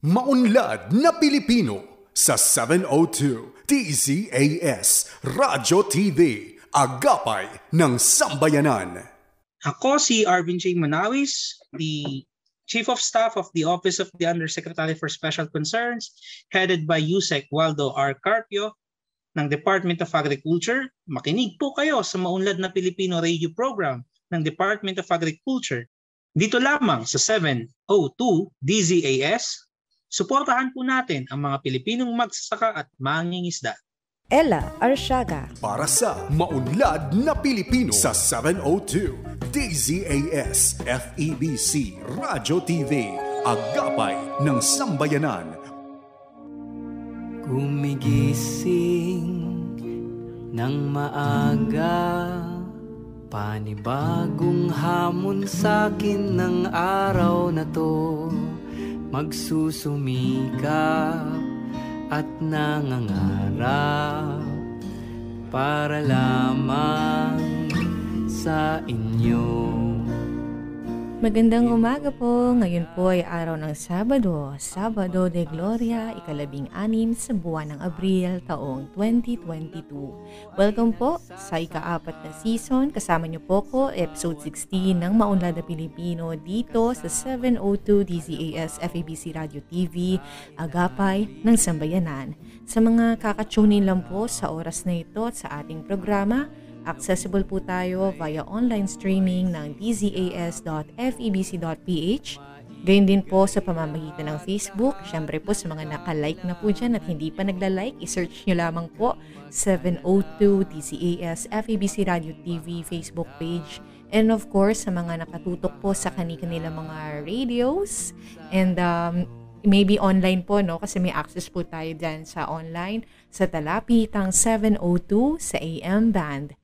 Maunlad na Pilipino sa 702 DZAS Radyo TV, Agapay ng Sambayanan. Ako si Arvin J. Manawis, the Chief of Staff of the Office of the Undersecretary for Special Concerns, headed by Yusek Waldo R. Carpio ng Department of Agriculture. Makinig po kayo sa Maunlad na Pilipino radio program ng Department of Agriculture. Dito lamang sa 702 DZAS, suportahan po natin ang mga Pilipinong magsasaka at mangingisda. Ella Arsiaga Para sa Maunlad na Pilipino sa 702 DZAS FEBC Radyo TV, Agapay ng Sambayanan. Gumigising ng maaga, panibagong hamon sa'kin ng araw na to. Magsusumikap at nangangarap para lamang sa inyo. Magandang umaga po. Ngayon po ay araw ng Sabado, Sabado de Gloria, ika-16 sa buwan ng Abril, taong 2022. Welcome po sa ika-4 na season. Kasama niyo po ko, episode 16 ng Maunlad na Pilipino dito sa 702 DZAS FEBC Radio TV, Agapay ng Sambayanan. Sa mga kakatunin lang po sa oras na ito at sa ating programa, accessible po tayo via online streaming ng dzas.febc.ph. Gayun din po sa pamamagitan ng Facebook. Siyempre po sa mga nakalike na po dyan at hindi pa nagla-like, isearch nyo lamang po 702 DZAS FEBC Radio TV Facebook page. And of course, sa mga nakatutok po sa kanilang mga radios and maybe online po, no? Kasi may access po tayo dyan sa online sa talapitang 702 sa AM band.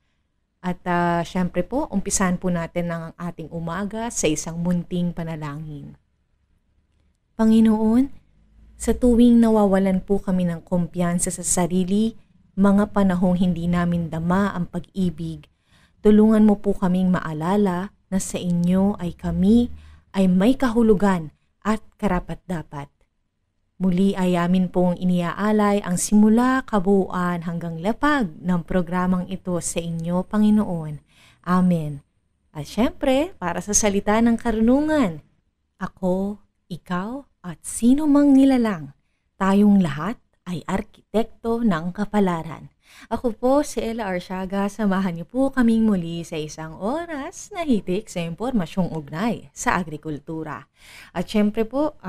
At syempre po, umpisahan po natin ang ating umaga sa isang munting panalangin. Panginoon, sa tuwing nawawalan po kami ng kumpiyansa sa sarili, mga panahong hindi namin dama ang pag-ibig, tulungan mo po kaming maalala na sa inyo ay kami ay may kahulugan at karapat-dapat. Muli ay amin pong iniaalay ang simula, kabuuan hanggang lapag ng programang ito sa inyo, Panginoon. Amen. At syempre, para sa salita ng karunungan, ako, ikaw, at sino mang nilalang, tayong lahat ay arkitekto ng kapalaran. Ako po si Ella Arsiaga, samahan niyo po kaming muli sa isang oras na hitik sa impormasyong ugnay sa agrikultura. At syempre po,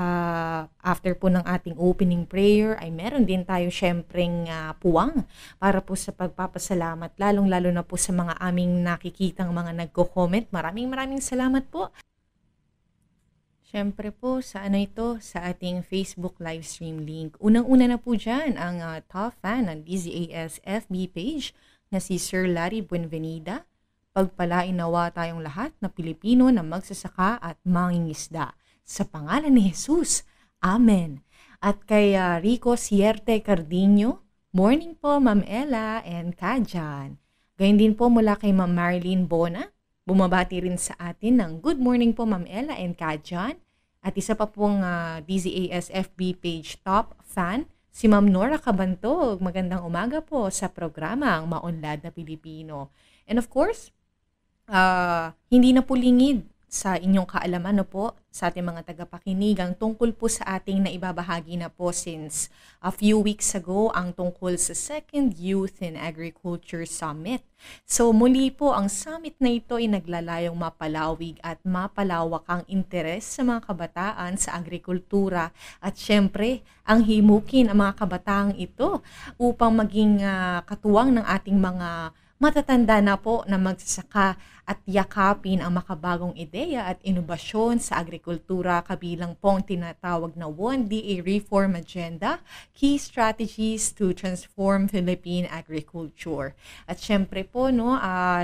after po ng ating opening prayer ay meron din tayo syempreng puwang para po sa pagpapasalamat, lalong-lalo na po sa mga aming nakikitang mga nagko-comment. Maraming salamat po. Siyempre po, sa sa ating Facebook live stream link. Unang-una na po dyan ang top fan ng DZAS FB page na si Sir Larry Buenvenida. Pagpalain nawa tayong lahat na Pilipino na magsasaka at mangingisda. Sa pangalan ni Jesus. Amen. At kay Rico Sierte Cardino, morning po Ma'am Ella and Kajan. Gayun din po mula kay Ma'am Marilyn Bona. Bumabati rin sa atin ng good morning po Ma'am Ella and Kajan. At isa pa pong DZAS FB page top fan, si Ma'am Nora Cabantog. Magandang umaga po sa programang Maunlad na Pilipino. And of course, hindi na po lingid sa inyong kaalaman po sa ating mga tagapakinigang tungkol po sa ating naibabahagi na po since a few weeks ago ang tungkol sa Second Youth in Agriculture Summit. So muli po ang summit na ito ay naglalayong mapalawig at mapalawak ang interes sa mga kabataan sa agrikultura at syempre ang himukin ang mga kabataang ito upang maging katuwang ng ating mga matatanda na po na magsasaka at yakapin ang makabagong ideya at inobasyon sa agrikultura kabilang pong tinatawag na 1DA Reform Agenda, Key Strategies to Transform Philippine Agriculture. At syempre po,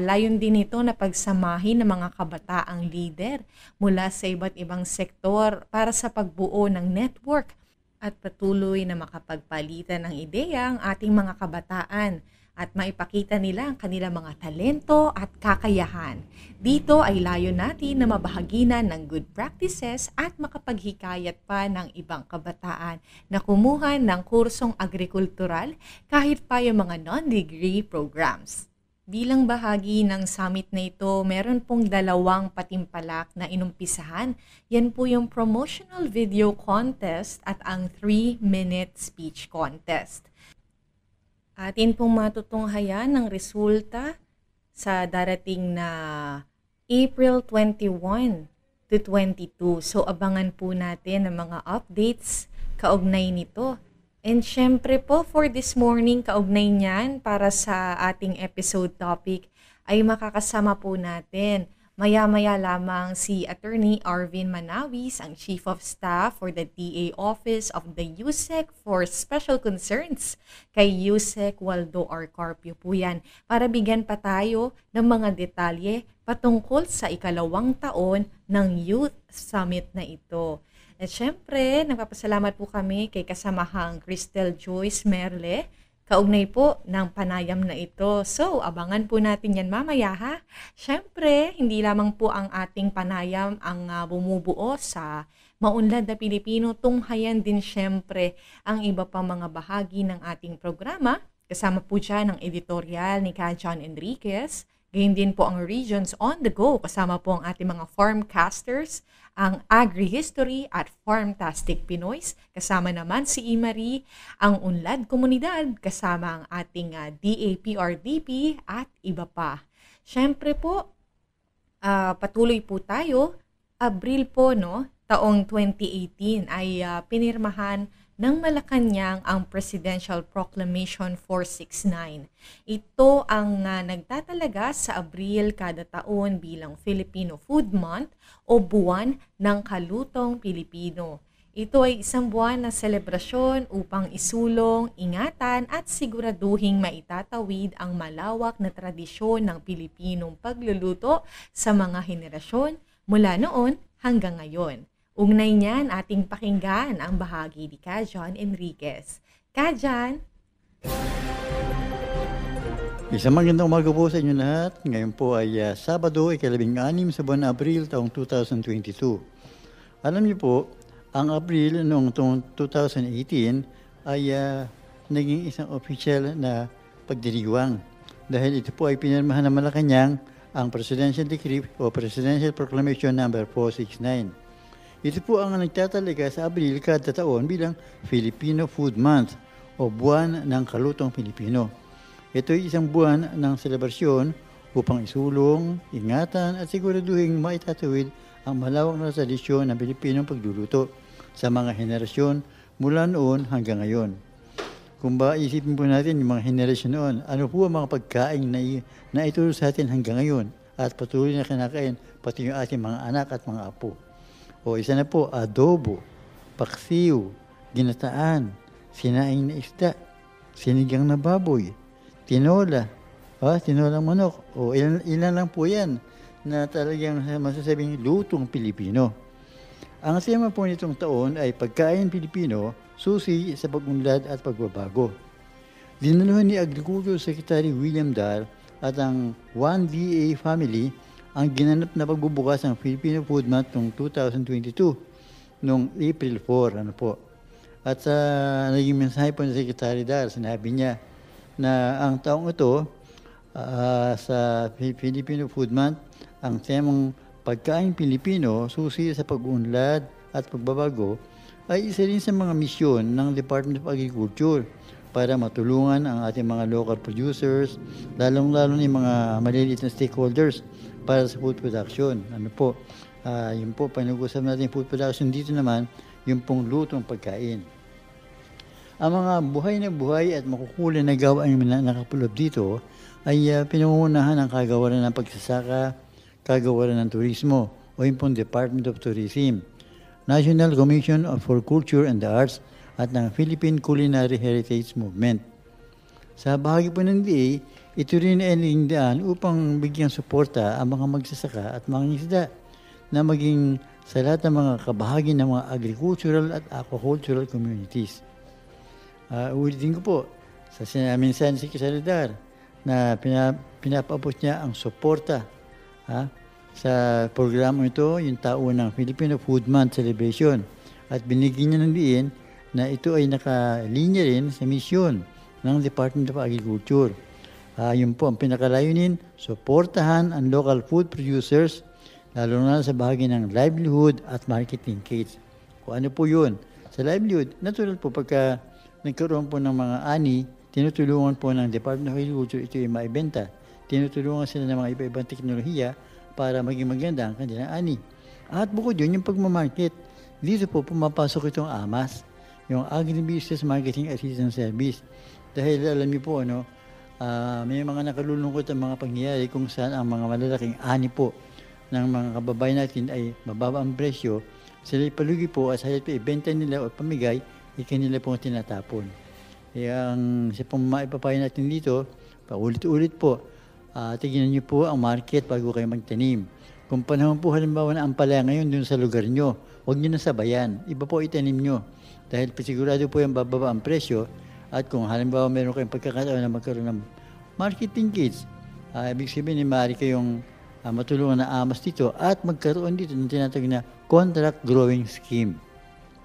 layon din ito na pagsamahin ng mga kabataang leader mula sa iba't ibang sektor para sa pagbuo ng network at patuloy na makapagpalitan ng ideya ang ating mga kabataan at maipakita nila ang kanilang mga talento at kakayahan. Dito ay layo natin na mabahaginan ng good practices at makapaghikayat pa ng ibang kabataan na kumuha ng kursong agrikultural kahit pa yung mga non-degree programs. Bilang bahagi ng summit na ito, meron pong 2 patimpalak na inumpisahan. Yan po yung promotional video contest at ang 3-minute speech contest. Atin pong matutunghayan ng resulta sa darating na April 21 to 22. So abangan po natin ang mga updates kaugnay nito. And syempre po, for this morning, kaugnay niyan para sa ating episode topic, ay makakasama po natin maya-maya lamang si Attorney Arvin Manawis, ang Chief of Staff for the DA Office of the USEC for Special Concerns. Kay USEC Waldo R. Carpio po yan, para bigyan pa tayo ng mga detalye patungkol sa 2nd taon ng Youth Summit na ito. At syempre, nagpapasalamat po kami kay kasamahang Cristel Joyce Merle, kaugnay po ng panayam na ito. So, abangan po natin yan mamaya ha. Syempre, hindi lamang po ang ating panayam ang bumubuo sa Maunlad na Pilipino, tunghayan din syempre ang iba pang mga bahagi ng ating programa. Kasama po dyan ang editorial ni Ka John Enriquez. Gayun din po ang Regions on the Go, kasama po ang ating mga farmcasters, ang Agri-History at Farmtastic Pinoys, kasama naman si Imari, ang Unlad Komunidad, kasama ang ating DAPRDP at iba pa. Siyempre po, patuloy po tayo. Abril po, taong 2018 ay pinirmahan ng Malacanang ang Presidential Proclamation 469. Ito ang nagtatalaga sa Abril kada taon bilang Filipino Food Month o Buwan ng Kalutong Pilipino. Ito ay isang buwan na selebrasyon upang isulong, ingatan at siguraduhing maitatawid ang malawak na tradisyon ng Pilipinong pagluluto sa mga henerasyon mula noon hanggang ngayon. Ugnay niyan, ating pakinggan ang bahagi ni Ka John Enriquez. Ka John? Isang magandang umaga po sa inyo lahat. Ngayon po ay Sabado, 16 sa buwan Abril taong 2022. Alam niyo po, ang Abril noong 2018 ay naging isang official na pagdiriwang. Dahil ito po ay pinirmahan ng Malacanang ang Presidential Decree o Presidential Proclamation No. 469. Ito po ang nagtatalaga sa Abril kada taon bilang Filipino Food Month o Buwan ng Kalutong Pilipino. Ito ay isang buwan ng selebrasyon upang isulong, ingatan at siguraduhin maitatawid ang malawak na tradisyon ng Pilipinong pagluluto sa mga henerasyon mula noon hanggang ngayon. Kung ba isipin po natin yung mga henerasyon noon, ano po ang mga pagkain na ituro sa atin hanggang ngayon at patuloy na kinakain pati yung ating mga anak at mga apo. O isa na po, adobo, paksiw, ginataan, sinaing na isda, sinigang na baboy, tinola, tinolang manok. O ilan lang po yan na talagang masasabing lutong Pilipino. Ang tema po nitong taon ay Pagkain Pilipino, Susi sa Pag-unlad at Pagbabago. Dinaluhan ni Agriculture Secretary William Dar at ang 1DA family ang ginanap na pagbubukas ng Filipino Food Month noong 2022, noong April 4, po. At sa naging mensahe po ni Secretary Dar, sinabi niya na ang taong ito, sa Filipino Food Month, ang temang Pagkain Pilipino, Susi sa Pag-unlad at Pagbabago, ay isa rin sa mga misyon ng Department of Agriculture para matulungan ang ating mga local producers, lalong-lalo yung mga maliliit na stakeholders para sa food production. Yun po, panag-usap natin food production. Dito naman, yung pong lutong pagkain. Ang mga buhay na buhay at makukulay na gawain na nakapulot dito ay pinangungunahan ang kagawaran ng pagsasaka, kagawaran ng turismo o yung pong Department of Tourism, National Commission for Culture and the Arts at ng Philippine Culinary Heritage Movement. Sa bahagi po ng DA, ito rin ay naging upang bigyang suporta ang mga magsasaka at mga isda na maging sa lahat ng mga kabahagi ng mga agricultural at aquacultural communities. Ulitin ko po, minsan si Saludar na pinapaabot niya ang suporta sa programa ito, yung taon ng Filipino Food Month Celebration. At binigyan niya ng diin na ito ay nakalinya rin sa misyon ng Department of Agriculture. Yun po ang pinakalayunin, suportahan ang local food producers, lalo na sa bahagi ng livelihood at marketing kits. Kung ano po yun? Sa livelihood, natural po pagka nagkaroon po ng mga ani, tinutulungan po ng Department of Agriculture ito ay maibenta. Tinutulungan sila ng mga iba-ibang teknolohiya para maging maganda ang kanilang ani. At bukod yun, yung pagmamarket, dito po pumapasok itong AMAS, yung Agribusiness Marketing Assistance Service. Dahil alam niyo po, may mga nakalulungkot ang mga pangyayari kung saan ang mga malalaking ani po ng mga kababayan natin ay mababa ang presyo, sila ipalugi po at sa halip ibenta nila o pamigay, ikanila pong tinatapon. Ang sa maipapayo natin dito, paulit-ulit po, tignan niyo po ang market bago kayo magtanim. Kung panahon po halimbawa na ampalaya ngayon dun sa lugar nyo, huwag nyo na sabayan, iba po itanim nyo. Dahil pasigurado po yung bababa ang presyo. At kung halimbawa meron kayong pagkakataon na magkaroon ng marketing kits, ibig sabihin maaari kayong matulungan na AMAS dito at magkaroon dito ng tinatawag na contract growing scheme.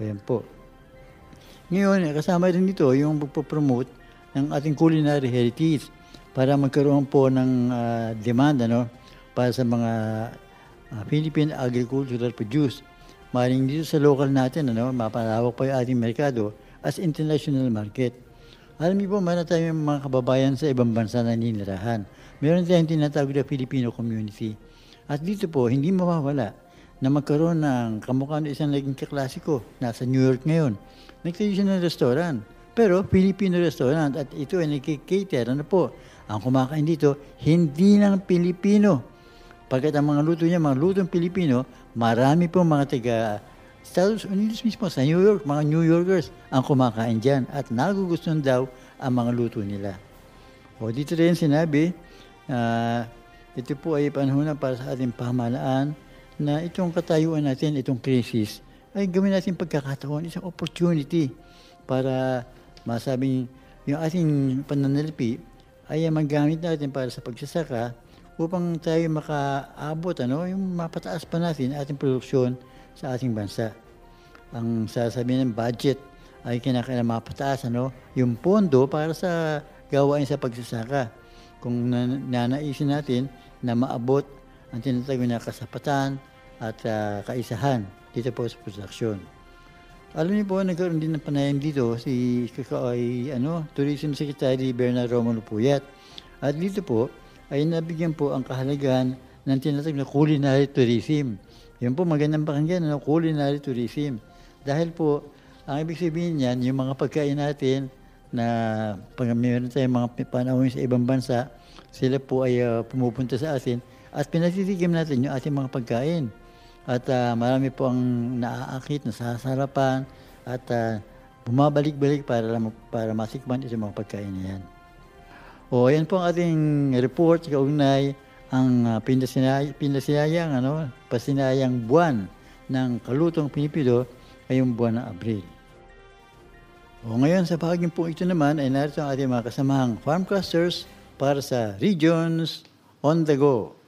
Ayan po. Ngayon, kasama rin dito yung pagpapromote ng ating culinary heritage para magkaroon po ng demand para sa mga Philippine agricultural produce. Maring dito sa local natin, mapalawak pa yung ating merkado as international market. Alam niyo po, meron tayong mga kababayan sa ibang bansa na ninirahan. Meron tayong tinatawag na Filipino community. At dito po, hindi mawawala na magkaroon ng kamukha ng isang naging kaklasiko. Nasa New York ngayon. Nag-traditional restaurant. Pero Filipino restaurant. At ito ay nag-cater. Ang kumakain dito, hindi lang Pilipino. Pagkat ang mga luto niya, mga lutong Pilipino, marami po mga taga Estados Unidos mismo sa New York, mga New Yorkers ang kumakain dyan at nagugustuhan daw ang mga luto nila. O dito rin sinabi, ito po ay panahon para sa ating pamahalaan na itong katayuan natin, itong crisis, ay gawin natin pagkakataon, isang opportunity para masabing yung ating pananalipi ay magamit natin para sa pagsasaka upang tayo makaabot, yung mapataas pa natin ating produksyon sa ating bansa. Ang sasabihin ng budget ay kinakailangan mapataas, yung pondo para sa gawain sa pagsasaka. Kung nanaisin natin na maabot ang tinatawag na kasapatan at kaisahan dito po sa produksyon. Alam niyo po, nagkaroon din ng panayam dito si Tourism Secretary Bernard Romulo Puyat. At dito po ay nabigyan po ang kahalagahan ng tinatawag na culinary tourism. Yun po, magandang pakinggan, culinary tourism. Dahil po, ang ibig sabihin niyan, yung mga pagkain natin na pag meron tayong mga panahon sa ibang bansa, sila po ay pumupunta sa atin at pinatitigim natin yung ating mga pagkain. At marami po ang naaakit, nasasarapan at bumabalik-balik para masikman itong mga pagkain na yan. O, yan po ang ating report kaugnay ang pinasinayang pasinayang buwan ng kalutong Pilipino ay yung buwan ng Abril. O ngayon sa bahaging po ito naman ay narito ang ating mga kasamahang farmcasters para sa Regions on the Go.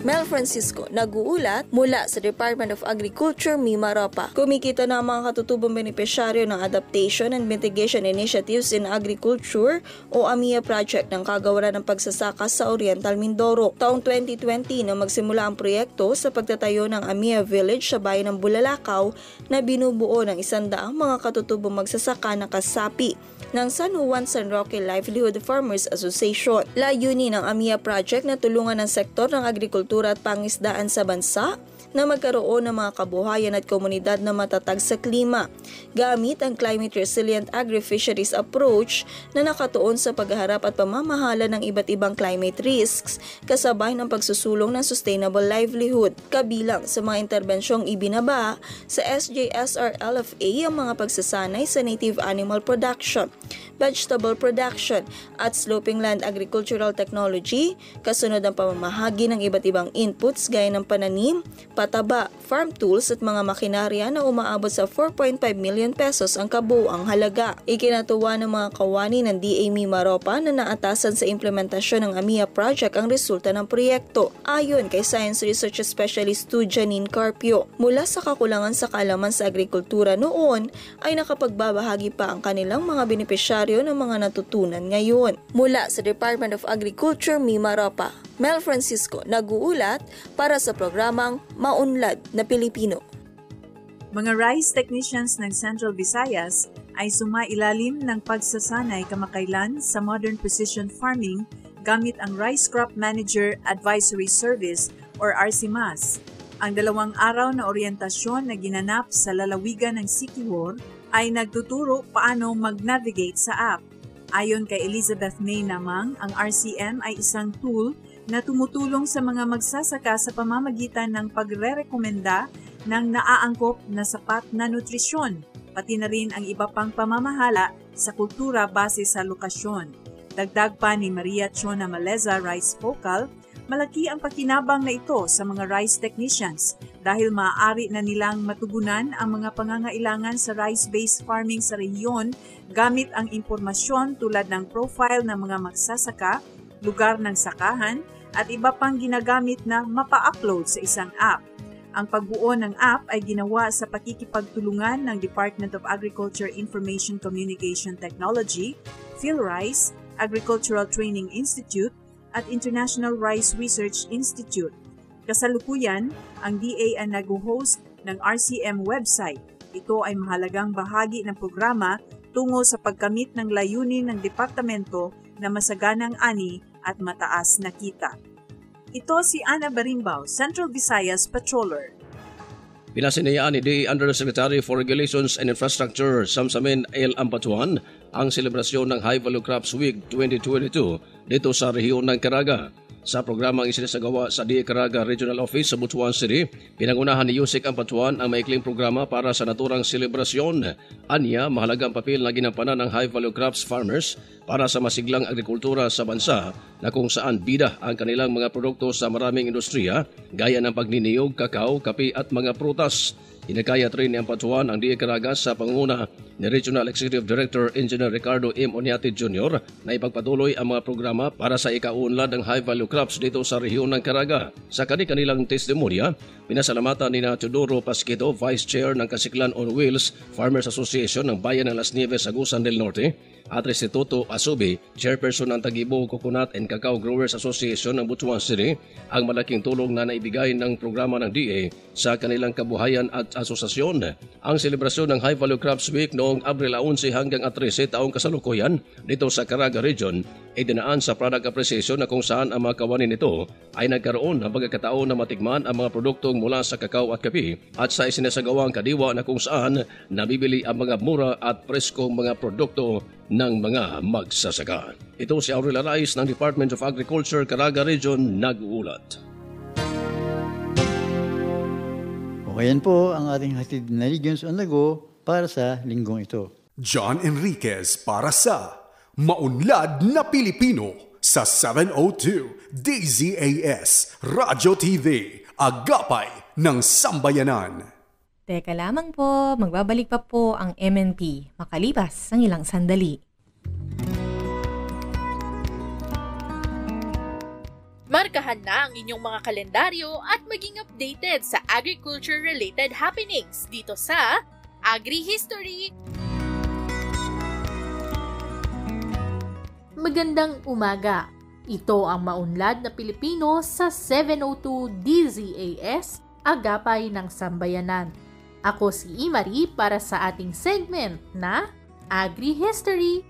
Mel Francisco, nag-uulat mula sa Department of Agriculture, Mimaropa. Kumikita na ang mga katutubong benepisyaryo ng Adaptation and Mitigation Initiatives in Agriculture o AMIA project ng kagawaran ng pagsasaka sa Oriental Mindoro. Taong 2020 na magsimula ang proyekto sa pagtatayo ng AMIA Village sa bayan ng Bulalakaw na binubuo ng 100 mga katutubong magsasaka na kasapi ng San Juan San Roque Livelihood Farmers Association. Layunin ng AMIA project na tulungan ng sektor ng agrikultura at pangisdaan sa bansa na magkaroon ng mga kabuhayan at komunidad na matatag sa klima gamit ang climate resilient agri-fisheries approach na nakatuon sa paghaharap at pamamahala ng iba't ibang climate risks kasabay ng pagsusulong ng sustainable livelihood. Kabilang sa mga interbensyong ibinaba sa SJSR-LFA ang mga pagsasanay sa native animal production, vegetable production at sloping land agricultural technology, kasunod ang pamamahagi ng iba't ibang inputs gaya ng pananim, pataba, farm tools at mga makinarya na umaabot sa 4.5 million pesos ang kabuuang halaga. Ikinatuwa ng mga kawani ng DA Mimaropa na naatasan sa implementasyon ng AMIA project ang resulta ng proyekto. Ayon kay Science Research Specialist Janine Carpio, mula sa kakulangan sa kaalaman sa agrikultura noon ay nakapagbabahagi pa ang kanilang mga benepisyaryo ng mga natutunan ngayon. Mula sa Department of Agriculture Mimaropa, Mel Francisco nag-uulat para sa programang Maunlad na Pilipino. Mga rice technicians ng Central Visayas ay sumailalim ng pagsasanay kamakailan sa modern precision farming gamit ang Rice Crop Manager Advisory Service or RCMAS. Ang 2 araw na oryentasyon na ginanap sa lalawigan ng Siquijor ay nagtuturo paano mag-navigate sa app. Ayon kay Elizabeth May Namang, ang RCM ay isang tool na tumutulong sa mga magsasaka sa pamamagitan ng pagre-rekomenda ng naaangkop na sapat na nutrisyon, pati na rin ang iba pang pamamahala sa kultura base sa lokasyon. Dagdag pa ni Maria Chona Maleza, Rice Focal, malaki ang pakinabang na ito sa mga rice technicians dahil maaari na nilang matugunan ang mga pangangailangan sa rice-based farming sa rehiyon gamit ang impormasyon tulad ng profile ng mga magsasaka, lugar ng sakahan, at iba pang ginagamit na mapa-upload sa isang app. Ang pagbuo ng app ay ginawa sa pakikipagtulungan ng Department of Agriculture Information Communication Technology, PhilRice, Agricultural Training Institute, at International Rice Research Institute. Kasalukuyan, ang DA ay nag-host ng RCM website. Ito ay mahalagang bahagi ng programa tungo sa pagkamit ng layunin ng departamento na masaganang ani at mataas na kita. Ito si Ana Barimbaw, Central Visayas Patroller. Pinasinayaan ni DA Undersecretary for Regulations and Infrastructure Samsamin L. Ampatuan ang selebrasyon ng High Value Crops Week 2022 dito sa rehiyon ng Caraga. Sa programang isinasagawa sa DA Caraga Regional Office sa Butuan City, pinangunahan ni Yusek Ampatuan ang maikling programa para sa naturang selebrasyon. Anya, mahalagang papel na ginampanan ng High Value Crops farmers para sa masiglang agrikultura sa bansa na kung saan bida ang kanilang mga produkto sa maraming industriya gaya ng pagniniyog, kakao, kape at mga prutas. Inakayat rin ni Ampatuan ang DA Caraga sa pangunguna ni Regional Executive Director Engineer Ricardo M. Oniati Jr. na ipagpatuloy ang mga programa para sa ikaunlad ng high value crops dito sa rehiyon ng Caraga. Sa kanilang testimonya, pinasalamatan ni Teodoro Pasquito, Vice Chair ng Kasiklan on Wheels Farmers Association ng Bayan ng Las Nieves, Agusan del Norte, at Restituto Asubi, Chairperson ng Tagibo Coconut and Cacao Growers Association ng Butuan City, ang malaking tulong na naibigay ng programa ng DA sa kanilang kabuhayan at asosasyon. Ang selebrasyon ng High Value Crops Week noong Abril 11 hanggang 13 taong kasalukuyan dito sa Caraga Region ay dinaan sa product appreciation na kung saan ang mga kawani nito ay nagkaroon ng pagkakataon na matikman ang mga produktong mula sa kakao at kape at sa isinasagawang kadiwa na kung saan nabibili ang mga mura at preskong mga produkto ng mga magsasaka. Ito si Aurel Arais ng Department of Agriculture, Caraga Region, nag-uulat. O yan po ang ating hatid na Regions on the Go para sa linggong ito. John Enriquez para sa Maunlad na Pilipino sa 702 DZAS Radyo TV, Agapay ng Sambayanan. Teka lamang po, magbabalik pa po ang MNP makalipas ang ilang sandali. Markahan na ang inyong mga kalendaryo at maging updated sa agriculture-related happenings dito sa Agri-History. Magandang umaga. Ito ang Maunlad na Pilipino sa 702 DZAS, Agapay ng Sambayanan. Ako si Imari para sa ating segment na Agri-History.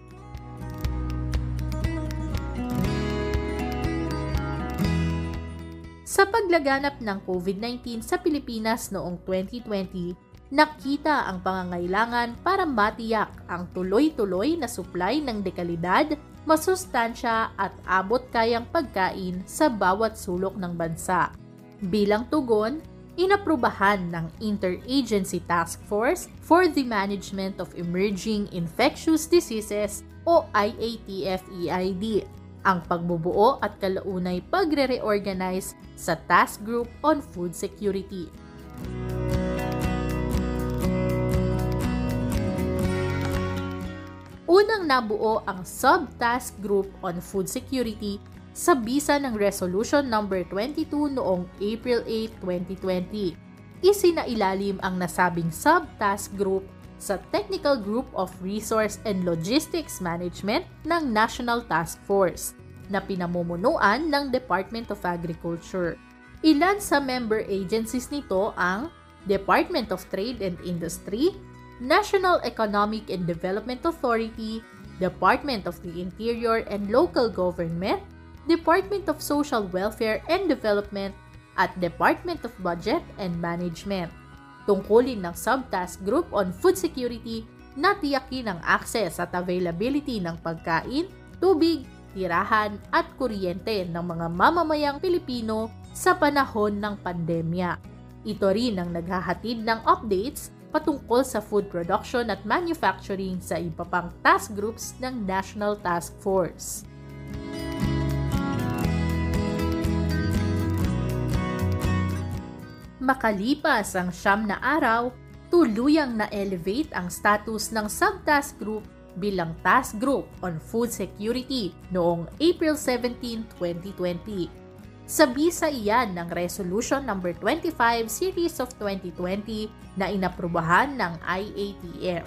Sa paglaganap ng COVID-19 sa Pilipinas noong 2020, nakita ang pangangailangan para matiyak ang tuloy-tuloy na supply ng dekalidad, masustansya at abot kayang pagkain sa bawat sulok ng bansa. Bilang tugon, inaprubahan ng Interagency Task Force for the Management of Emerging Infectious Diseases o IATF-EID ang pagbubuo at kalaunay pagre-reorganize sa Task Group on Food Security. Unang nabuo ang Sub-Task Group on Food Security sa bisa ng Resolution No. 22 noong April 8, 2020. Isinailalim ang nasabing Sub-Task Group sa Technical Group of Resource and Logistics Management ng National Task Force na pinamumunuan ng Department of Agriculture. Ilan sa member agencies nito ang Department of Trade and Industry, National Economic and Development Authority, Department of the Interior and Local Government, Department of Social Welfare and Development, at Department of Budget and Management. Tungkulin ng Sub-Task Group on Food Security na tiyakin ang access at availability ng pagkain, tubig, tirahan at kuryente ng mga mamamayang Pilipino sa panahon ng pandemya. Ito rin ang naghahatid ng updates patungkol sa food production at manufacturing sa iba pang task groups ng National Task Force. Makalipas ang 9 na araw, tuluyang na-elevate ang status ng Sub-Task Group bilang Task Group on Food Security noong April 17, 2020. Sa bisa iyan ng Resolution No. 25 Series of 2020 na inaprubahan ng IATF.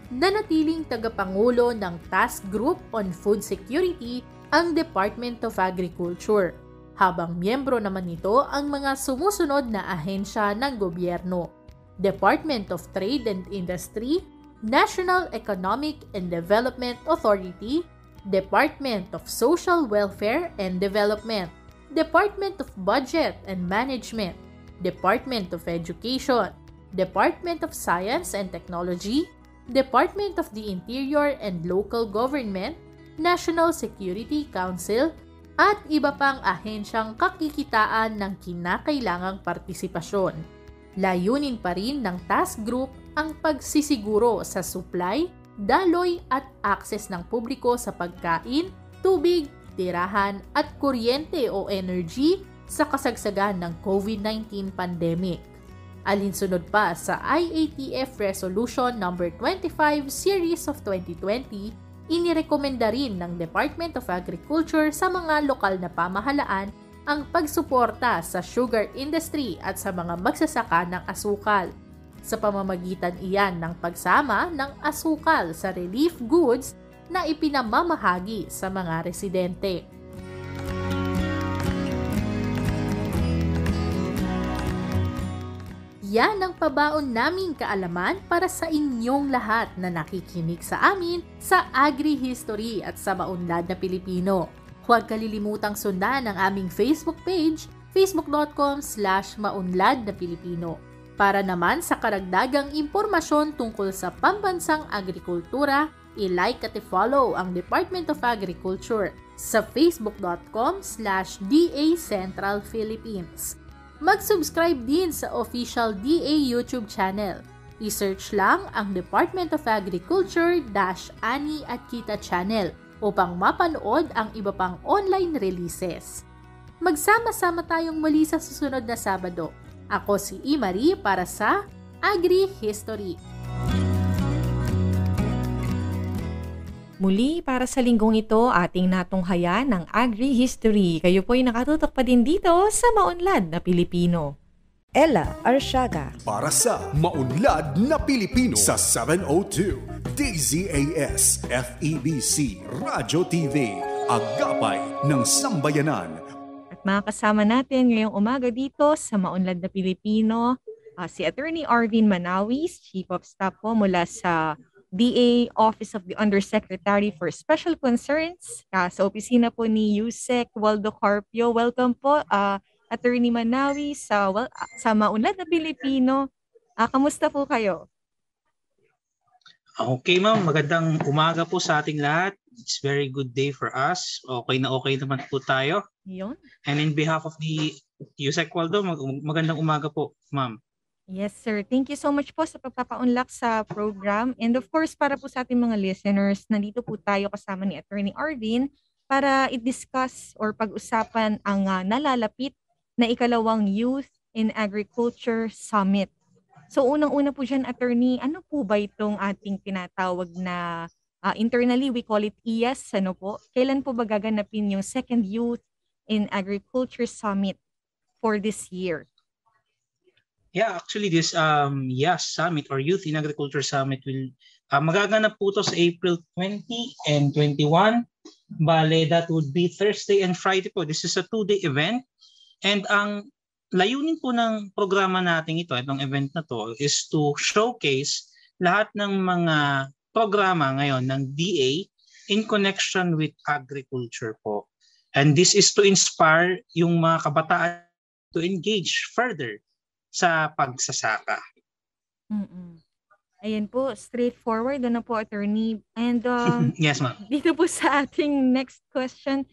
Nanatiling tagapangulo ng Task Group on Food Security ang Department of Agriculture, habang miyembro naman nito ang mga sumusunod na ahensya ng gobyerno: Department of Trade and Industry, National Economic and Development Authority, Department of Social Welfare and Development, Department of Budget and Management, Department of Education, Department of Science and Technology, Department of the Interior and Local Government, National Security Council, at iba pang ahensyang kakikitaan ng kinakailangang partisipasyon. Layunin pa rin ng task group ang pagsisiguro sa supply, daloy at access ng publiko sa pagkain, tubig, tirahan at kuryente o energy sa kasagsagan ng COVID-19 pandemic. Alinsunod pa sa IATF Resolution No. 25 Series of 2020, inirekomenda rin ng Department of Agriculture sa mga lokal na pamahalaan ang pagsuporta sa sugar industry at sa mga magsasaka ng asukal. Sa pamamagitan iyan ng pagsama ng asukal sa relief goods na ipinamamahagi sa mga residente. Yan ang pabaon naming kaalaman para sa inyong lahat na nakikinig sa amin sa Agri-History at sa Maunlad na Pilipino. Huwag kalilimutang sundan ang aming Facebook page, facebook.com/maunlad na Pilipino. Para naman sa karagdagang impormasyon tungkol sa pambansang agrikultura, i-like at i-follow ang Department of Agriculture sa facebook.com/DA Central Philippines. Mag-subscribe din sa official DA YouTube channel. I-search lang ang Department of Agriculture-Ani at Kita channel upang mapanood ang iba pang online releases. Magsama-sama tayong muli sa susunod na Sabado. Ako si Imari para sa Agri-History. Muli, para sa linggong ito, ating natunghayan ng Agri-History. Kayo po'y nakatutok pa din dito sa Maunlad na Pilipino. Ella Arsiaga. Para sa Maunlad na Pilipino sa 702 DZAS FEBC Radyo TV, Agapay ng Sambayanan. At makakasama natin ngayong umaga dito sa Maunlad na Pilipino, si Attorney Arvin Manawis, Chief of Staff po mula sa DA Office of the Undersecretary for Special Concerns, sa opisina po ni Yusek Waldo Carpio. Welcome po, Attorney Manawis, sa Maunlad na Pilipino. Kamusta po kayo? Okay ma'am, magandang umaga po sa ating lahat. It's very good day for us. Okay naman po tayo. Yun. And in behalf of the Yusek Waldo, magandang umaga po ma'am. Yes, sir. Thank you so much po sa pagpapaunlak sa program. And of course, para po sa ating mga listeners, nandito po tayo kasama ni Attorney Arvin para i-discuss or pag-usapan ang nalalapit na ikalawang Youth in Agriculture Summit. So unang-una po dyan, attorney, ano po ba itong ating tinatawag na internally we call it IAS, ano po? Kailan po ba gaganapin yung second Youth in Agriculture Summit for this year? Yeah, actually this YAS Summit or Youth in Agriculture Summit will magaganap po to sa April 20 and 21. Bale, that would be Thursday and Friday po. This is a 2-day event. And ang layunin po ng programa natin itong event na to, is to showcase lahat ng mga programa ngayon ng DA in connection with agriculture po. And this is to inspire yung mga kabataan to engage further sa pagsasaka. Ayan po, straightforward po, attorney. And yes, ma'am. Dito po sa ating next question,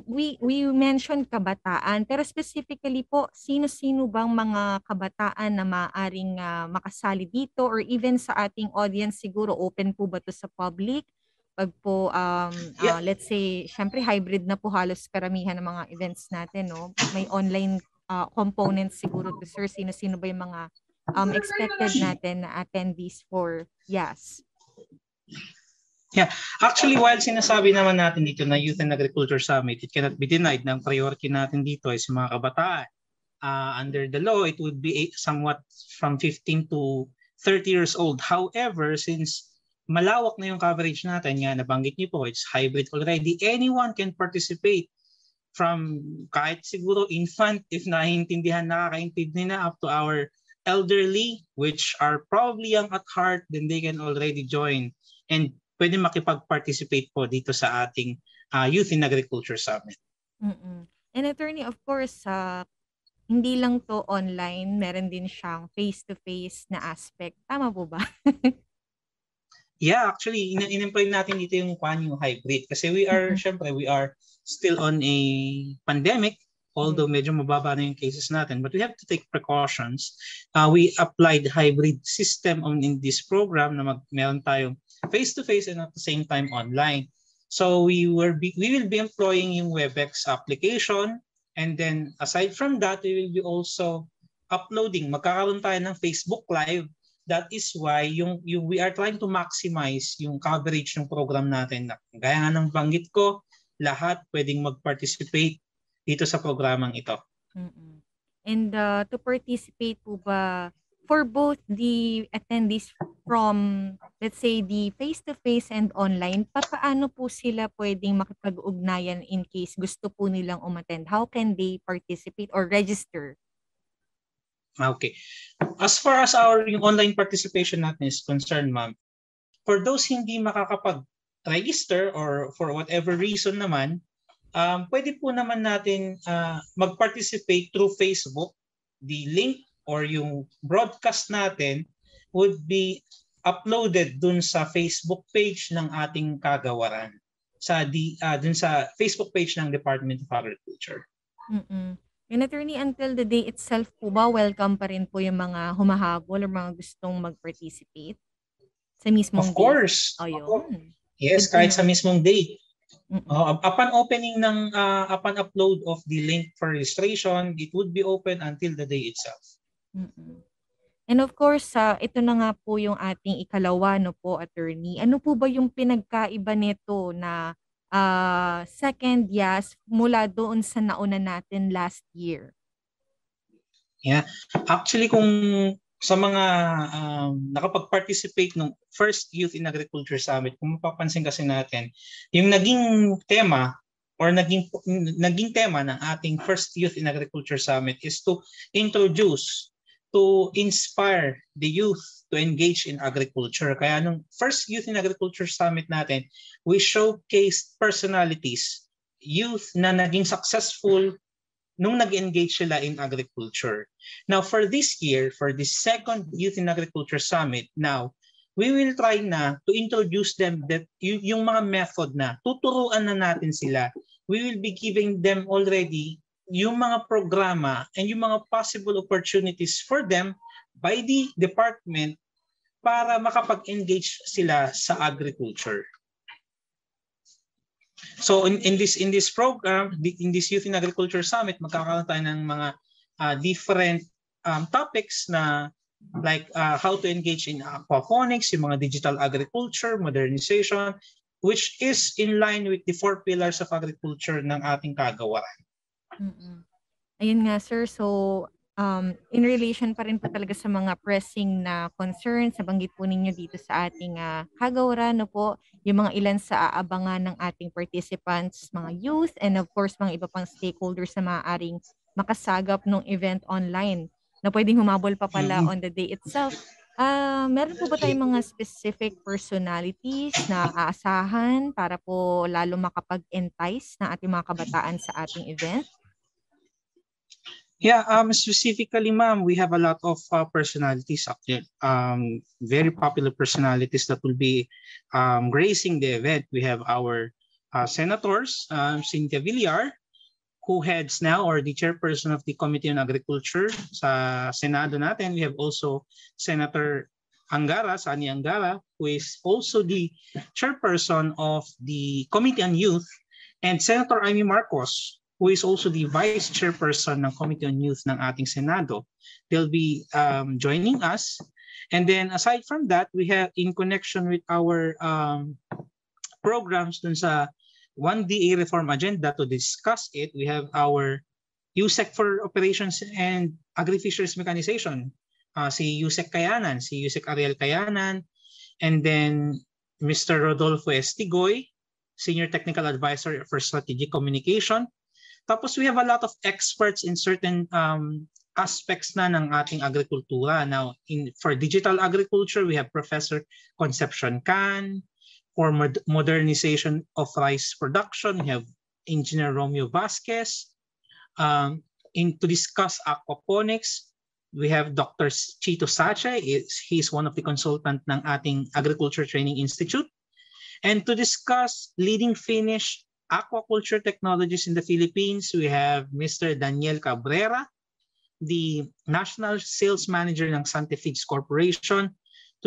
we mentioned kabataan, pero specifically po, sino-sino bang mga kabataan na maaaring makasali dito, or even sa ating audience siguro, open po ba to sa public? Pag po, let's say, syempre hybrid na po halos karamihan ng mga events natin, no? May online components siguro to, sir. Sino-sino ba yung mga expected natin na attendees for YAS? Yeah, actually while sinasabi naman natin dito na Youth and Agriculture Summit, it cannot be denied na ang priority natin dito is mga kabataan. Under the law, it would be somewhat from 15 to 30 years old. However, since malawak na yung coverage natin, nabanggit niyo po, it's hybrid already. Anyone can participate, from kahit siguro infant, if nakakaintindi na, up to our elderly, which are probably young at heart, then they can already join and pwede makipag-participate po dito sa ating Youth in Agriculture Summit. And attorney, of course, hindi lang to online, meron din siyang face-to-face na aspect. Tama po ba? Yeah, actually, in-employ natin dito yung hybrid kasi we are still on a pandemic. Although medyo mababa na yung cases natin, but we have to take precautions. We applied hybrid system in this program na meron tayong face-to-face and at the same time online. So we will be employing yung WebEx application, and then aside from that, we will be also uploading. Magkakaroon tayo ng Facebook Live. That is why we are trying to maximize yung coverage ng program natin. Gaya nga ng banggit ko, lahat pwedeng mag-participate dito sa programang ito. And to participate po ba, for both the attendees from, let's say, the face-to-face and online, paano po sila pwedeng makipag-ugnayan in case gusto po nilang umattend? How can they participate or register? Okay. As far as yung online participation natin is concerned, ma'am, for those hindi makakapag-register or for whatever reason naman, pwede po naman natin mag-participate through Facebook. The link or yung broadcast natin would be uploaded dun sa Facebook page ng ating kagawaran. Dun sa Facebook page ng Department of Agriculture. And attorney, until the day itself po ba, welcome pa rin po yung mga humahabol or mga gustong mag-participate sa mismong day? Of course. Yes, kahit sa mismong day. Upon opening upon upload of the link for registration, it would be open until the day itself. And of course, ito na nga po yung ating ikalawa, no po, attorney. Ano po ba yung pinagkaiba nito na second YAS mula doon sa nauna natin last year? Yeah, actually kung sa mga nakapag-participate ng first Youth in Agriculture Summit, kung mapapansin kasi natin, yung naging tema or naging tema ng ating first Youth in Agriculture Summit is to inspire the youth to engage in agriculture. Kaya nung first Youth in Agriculture Summit natin, we showcased personalities, youth na naging successful nung nag-engage sila in agriculture. Now for this year, for the second Youth in Agriculture Summit, now we will try na to introduce them that yung mga method na tuturuan na natin sila. We will be giving them already yung mga programa and yung mga possible opportunities for them by the department para makapag-engage sila sa agriculture. So in this program, in this Youth in Agriculture Summit, magkakaroon tayo ng mga different topics na like how to engage in aquaponics, yung mga digital agriculture, modernization, which is in line with the 4 pillars of agriculture ng ating kagawaran. Ayun nga sir, so in relation pa rin po talaga sa mga pressing na concerns, nabanggit po ninyo dito sa ating kagawaran, no po, yung mga ilan sa aabangan ng ating participants, mga youth, and of course mga iba pang stakeholders na maaaring makasagap ng event online na pwedeng humabol pa pala on the day itself. Meron po ba tayong mga specific personalities na aasahan para po lalo makapag-entice na ating mga kabataan sa ating event? Yeah, specifically, ma'am, we have a lot of personalities up there. Very popular personalities that will be gracing the event. We have our senators, Cynthia Villar, who heads now or the chairperson of the Committee on Agriculture sa Senado natin. We have also Senator Angara, Sani Angara, who is also the chairperson of the Committee on Youth, and Senator Amy Marcos, who is also the vice chairperson ng Committee on Youth ng ating Senado. They'll be joining us. And then aside from that, we have in connection with our programs dun sa 1DA reform agenda to discuss it, we have our USEC for Operations and Agri-Fisheries Mechanization, si USEC Kayanan, si USEC Ariel Kayanan, and then Mr. Rodolfo Estigoy, Senior Technical Advisor for Strategic Communication. Tapos we have a lot of experts in certain aspects na ng ating agrikultura. Now, for digital agriculture, we have Professor Concepcion Can. For modernization of rice production, we have Engineer Romeo Vasquez. To discuss aquaponics, we have Dr. Chito Sache. He's one of the consultants ng ating Agriculture Training Institute. And to discuss leading Finnish aquaculture technologies in the Philippines, we have Mr. Daniel Cabrera, the National Sales Manager ng Sante Feeds Corporation.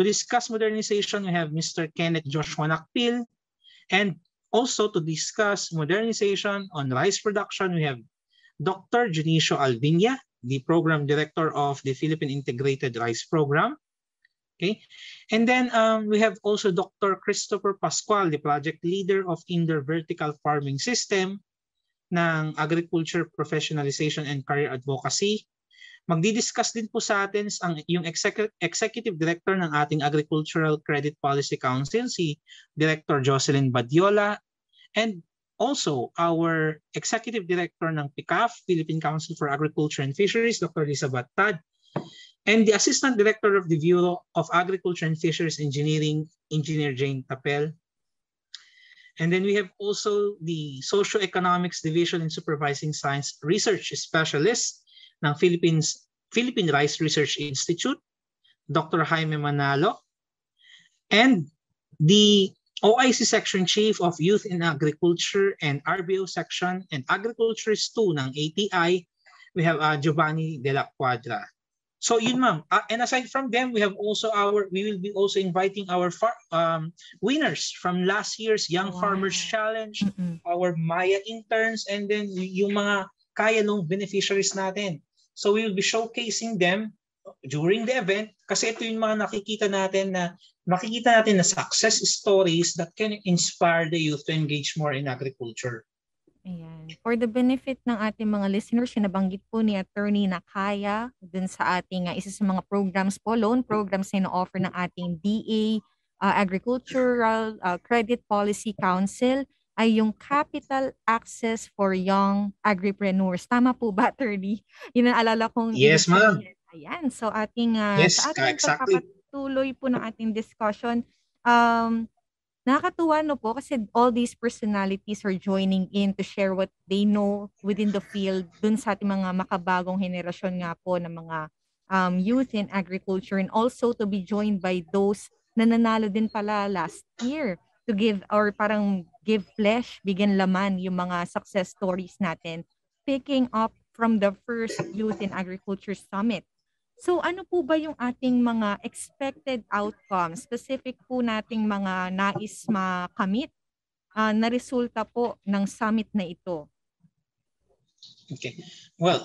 To discuss modernization, we have Mr. Kenneth Joshua Nakpil. And also to discuss modernization on rice production, we have Dr. Junicio Alvinia, the Program Director of the Philippine Integrated Rice Program. Okay. And then we have also Dr. Christopher Pascual, the project leader of Indoor Vertical Farming System ng Agriculture Professionalization and Career Advocacy. Magdi-discuss din po sa atin yung executive director ng ating Agricultural Credit Policy Council, si Director Jocelyn Badiola, and also our executive director ng PICAF, Philippine Council for Agriculture and Fisheries, Dr. Elizabeth Tad, and the assistant director of the Bureau of Agriculture and Fisheries Engineering, Engineer Jane Tapel. And then we have also the Socioeconomics Division and Supervising Science Research Specialist ng Philippine Rice Research Institute, Dr. Jaime Manalo, and the OIC Section Chief of Youth in Agriculture and RBO Section and Agriculturist 2 ng ATI, we have Giovanni de la Cuadra. So yun ma'am. And aside from them, we will be also inviting our winners from last year's Young Farmers Challenge, our Maya interns, and then yung mga kaya nung beneficiaries natin. So we will be showcasing them during the event kasi ito yung mga nakikita natin na success stories that can inspire the youth to engage more in agriculture. Ayan. For the benefit ng ating mga listeners, yung nabanggit po ni Attorney Nakaya dun sa ating isa sa mga programs po, loan programs na ino-offer ng ating DA Agricultural Credit Policy Council ay yung Capital Access for Young Agripreneurs. Tama po ba, Attorney? Yun ang alala kong... Yes, ma'am. Ayan. So ating sa ating exactly. pagpapatuloy po ng ating discussion, nakakatuwa no po kasi all these personalities are joining in to share what they know within the field dun sa ating mga makabagong henerasyon nga po ng mga youth in agriculture, and also to be joined by those na nanalo din pala last year to give or parang give flesh, bigyan laman yung mga success stories natin, picking up from the first Youth in Agriculture Summit. So ano po ba yung ating mga expected outcomes, specific po nating mga nais makamit na resulta po ng summit na ito? Okay. Well,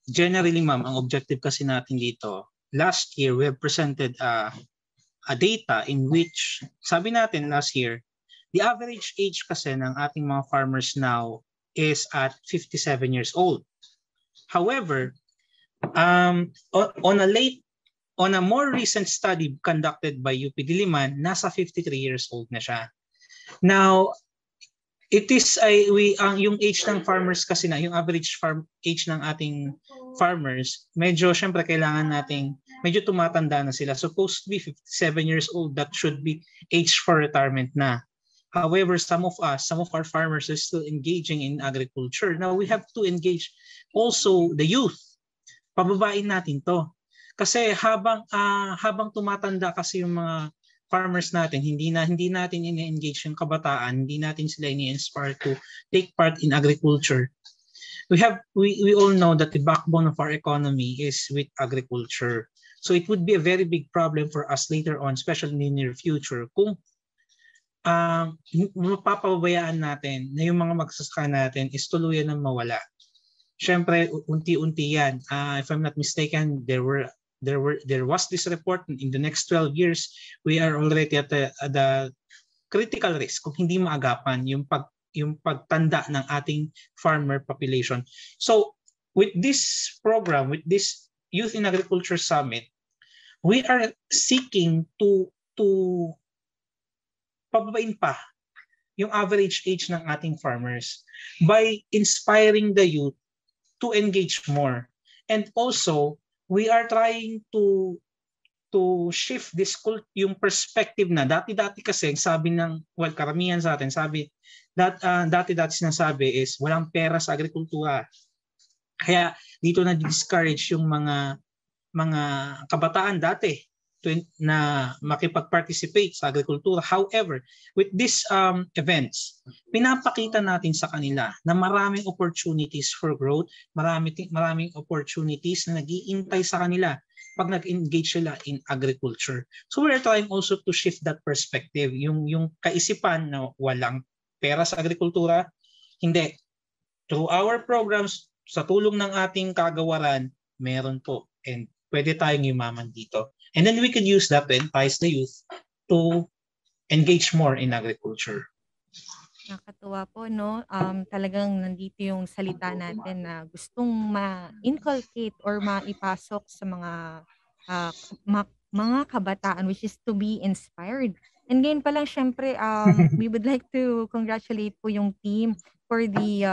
generally ma'am, ang objective kasi natin dito, last year we have presented a data in which, sabi natin last year, the average age kasi ng ating mga farmers now is at 57 years old. However, on a more recent study conducted by UP Diliman, nasa 53 years old na siya. Now, it is yung age ng farmers kasi na, yung average age ng ating farmers, medyo syempre kailangan nating, medyo tumatanda na sila. Supposed to be 57 years old, that should be age for retirement na. However, some of our farmers are still engaging in agriculture. Now, we have to engage also the youth. Pababain natin to. Kasi habang tumatanda kasi yung mga farmers natin, hindi natin ini-engage yung kabataan, hindi natin sila ini-inspire to take part in agriculture. We all know that the backbone of our economy is with agriculture. So it would be a very big problem for us later on, especially in the near future, kung mapapabayaan natin na yung mga magsasaka natin is tuluyan ng mawala. Siyempre, unti-unti yan. If I'm not mistaken, there was this report in the next 12 years, we are already at the critical risk kung hindi maagapan yung pagtanda ng ating farmer population. So, with this program, with this Youth in Agriculture Summit, we are seeking to pababain pa yung average age ng ating farmers by inspiring the youth to engage more. And also, we are trying to shift this yung perspective na dati-dati kasi sabi ng, well, karamihan sa atin sabi dati-dati sinasabi is walang pera sa agrikultura. Kaya dito na discourage yung mga kabataan dati na makipag-participate sa agrikultura. However, with these events, pinapakita natin sa kanila na maraming opportunities for growth, maraming opportunities na nag-iintay sa kanila pag nag-engage sila in agriculture. So we're trying also to shift that perspective, yung kaisipan na walang pera sa agrikultura. Hindi. Through our programs, sa tulong ng ating kagawaran, meron po. And pwede tayong yumaman dito. And then we can use that to entice the youth to engage more in agriculture. Nakakatuwa po, no? Talagang nandito yung salita natin na gustong ma-inculcate or maipasok sa mga kabataan, which is to be inspired. And ngayon pa lang, syempre, we would like to congratulate po yung team for the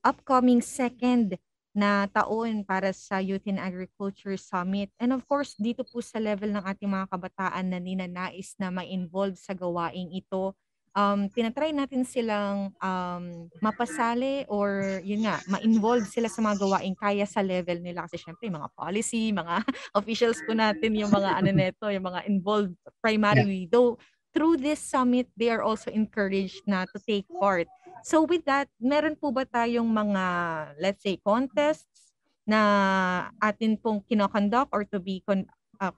upcoming second na taon para sa Youth in Agriculture Summit. And of course, dito po sa level ng ating mga kabataan na ninanais na ma-involve sa gawaing ito, tinatry natin silang mapasali or yun nga, ma-involve sila sa mga gawaing kaya sa level nila. Kasi syempre, mga policy, mga officials po natin, yung mga neto, yung mga involved primarily. Though, through this summit, they are also encouraged na to take part. So with that, meron po ba tayong mga, let's say, contests na atin pong kinoconduct or to be,